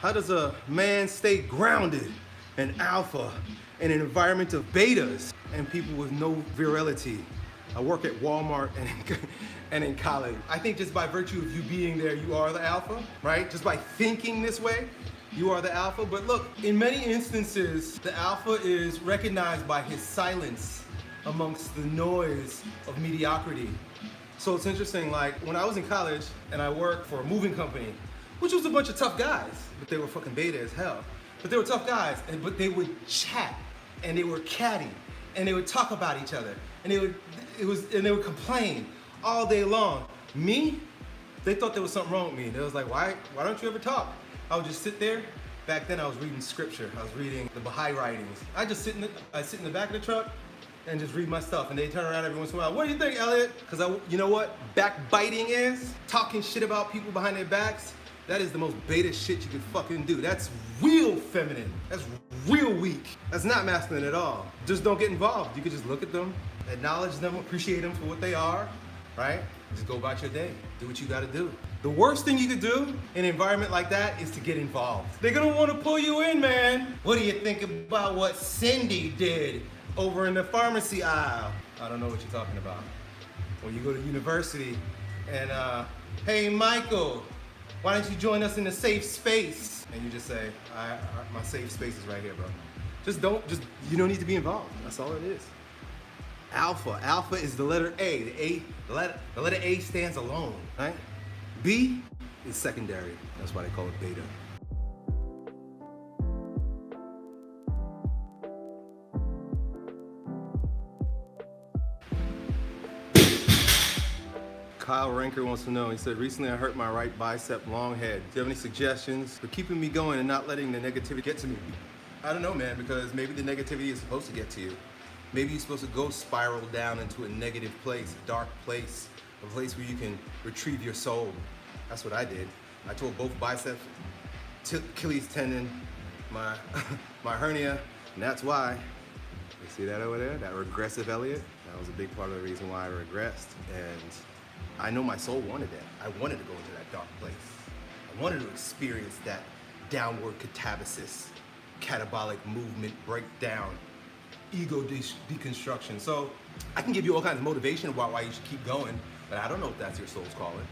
How does a man stay grounded and alpha in an environment of betas and people with no virility? I work at Walmart and in college. I think just by virtue of you being there, you are the alpha, right? Just by thinking this way, you are the alpha. But look, in many instances, the alpha is recognized by his silence amongst the noise of mediocrity. So it's interesting, like when I was in college and I worked for a moving company, which was a bunch of tough guys, but they were fucking beta as hell. But they were tough guys, but they would chat and they were catty and they would talk about each other and they would complain all day long. Me, they thought there was something wrong with me. They was like, why don't you ever talk? I would just sit there. Back then I was reading scripture. I was reading the Baha'i writings. I sit in the back of the truck and just read my stuff, and they turn around every once in a while. What do you think, Elliot? Because you know what backbiting is? Talking shit about people behind their backs. That is the most beta shit you can fucking do. That's real feminine. That's real weak. That's not masculine at all. Just don't get involved. You can just look at them, acknowledge them, appreciate them for what they are, right? Just go about your day. Do what you gotta do. The worst thing you could do in an environment like that is to get involved. They're gonna wanna pull you in, man. What do you think about what Cindy did over in the pharmacy aisle? I don't know what you're talking about. When you go to university and, hey, Michael, why don't you join us in a safe space? And you just say, my safe space is right here, bro. You don't need to be involved. That's all it is. Alpha. Alpha is the letter A. The letter A stands alone, right? B is secondary. That's why they call it beta. Kyle Ranker wants to know, he said, recently I hurt my right bicep long head. Do you have any suggestions for keeping me going and not letting the negativity get to me? I don't know, man, because maybe the negativity is supposed to get to you. Maybe you're supposed to go spiral down into a negative place, a dark place, a place where you can retrieve your soul. That's what I did. I tore both biceps, Achilles tendon, my hernia, and that's why. You see that over there? That regressive Elliott? That was a big part of the reason why I regressed. And I know my soul wanted that. I wanted to go into that dark place. I wanted to experience that downward catabasis, catabolic movement breakdown, ego deconstruction. So I can give you all kinds of motivation about why you should keep going, but I don't know if that's your soul's calling.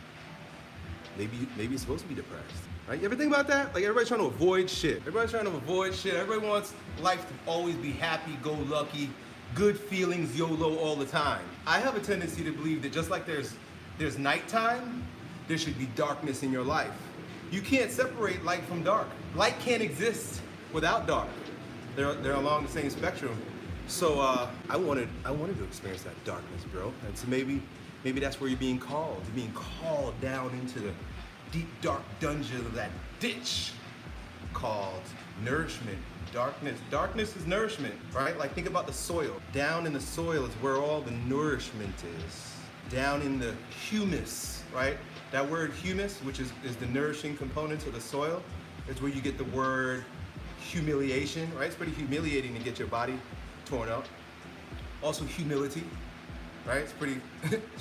Maybe you're supposed to be depressed, right? You ever think about that? Like everybody's trying to avoid shit. Everybody wants life to always be happy-go-lucky, good feelings, YOLO all the time. I have a tendency to believe that just like there's nighttime, there should be darkness in your life. You can't separate light from dark. Light can't exist without dark. They're along the same spectrum. So I wanted to experience that darkness, bro. And so maybe that's where you're being called. You're being called down into the deep, dark dungeon of that ditch called nourishment. Darkness is nourishment, right? Like think about the soil. Down in the soil is where all the nourishment is. Down in the humus, right? That word humus, which is the nourishing component of the soil, is where you get the word humiliation, right? It's pretty humiliating to get your body torn up. Also humility, right? It's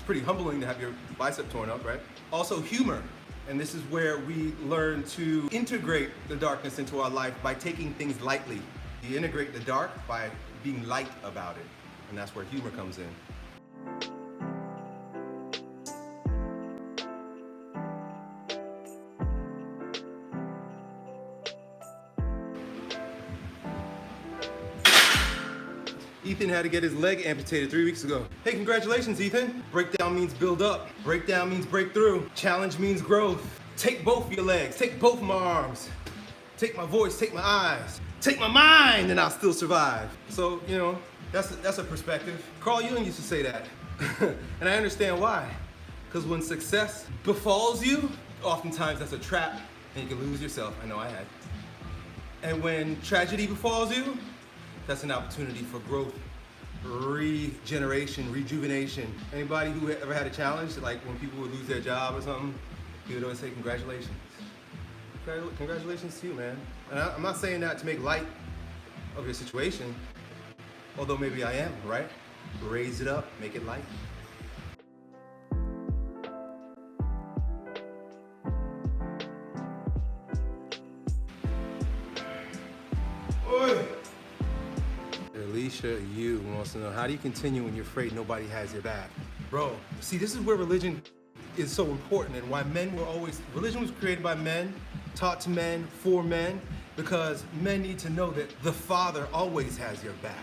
pretty humbling to have your bicep torn up, right? Also humor. And this is where we learn to integrate the darkness into our life by taking things lightly. You integrate the dark by being light about it. And that's where humor comes in. Ethan had to get his leg amputated 3 weeks ago. Hey, congratulations, Ethan. Breakdown means build up. Breakdown means breakthrough. Challenge means growth. Take both your legs, take both my arms. Take my voice, take my eyes. Take my mind and I'll still survive. So, you know, that's a perspective. Carl Jung used to say that. And I understand why. Because when success befalls you, oftentimes that's a trap and you can lose yourself. I know I had. And when tragedy befalls you, that's an opportunity for growth, regeneration, rejuvenation. Anybody who ever had a challenge, like when people would lose their job or something, he would always say, congratulations. Congratulations to you, man. And I'm not saying that to make light of your situation, although maybe I am, right? Raise it up, make it light. Alicia Yu wants to know, how do you continue when you're afraid nobody has your back? Bro, see, this is where religion is so important and why religion was created by men, taught to men, for men, because men need to know that the Father always has your back.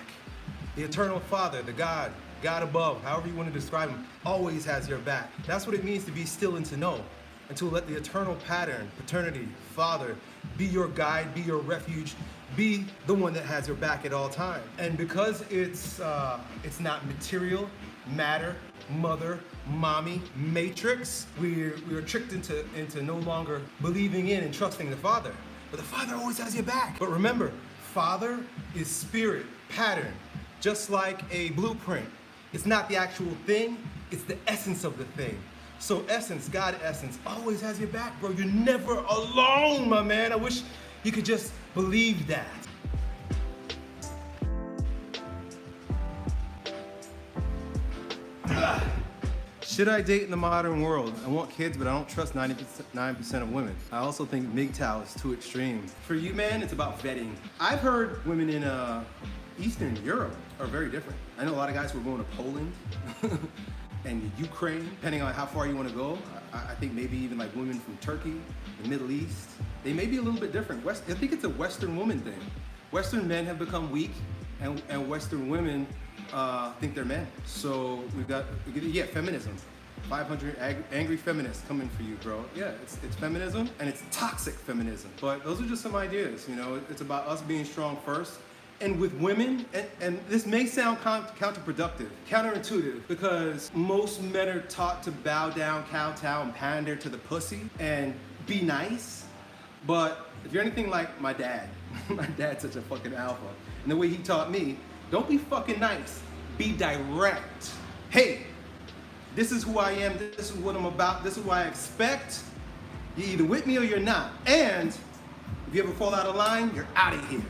The eternal Father, the God above, however you want to describe him, always has your back. That's what it means to be still and to know, and to let the eternal pattern, paternity, Father, be your guide, be your refuge, be the one that has your back at all times. And because it's not material, matter, mother, mommy, matrix, we are tricked into no longer believing in and trusting the Father. But the Father always has your back. But remember, Father is spirit, pattern, just like a blueprint. It's not the actual thing, it's the essence of the thing. So essence, God essence, always has your back, bro. You're never alone, my man. I wish you could just believe that. Should I date in the modern world? I want kids, but I don't trust 99% of women. I also think MGTOW is too extreme. For you, man, it's about vetting. I've heard women in Eastern Europe are very different. I know a lot of guys who are going to Poland and Ukraine, depending on how far you want to go. I think maybe even like women from Turkey, the Middle East, they may be a little bit different. I think it's a Western woman thing. Western men have become weak, and Western women think they're men. So feminism. 500 angry feminists coming for you, bro. Yeah, it's feminism, and it's toxic feminism. But those are just some ideas, you know. It's about us being strong first. And with women, and this may sound counterproductive, counterintuitive, because most men are taught to bow down, kowtow, and pander to the pussy and be nice. But if you're anything like my dad, my dad's such a fucking alpha, and the way he taught me, don't be fucking nice, be direct. Hey, this is who I am, this is what I'm about, this is what I expect. You're either with me or you're not. And if you ever fall out of line, you're out of here.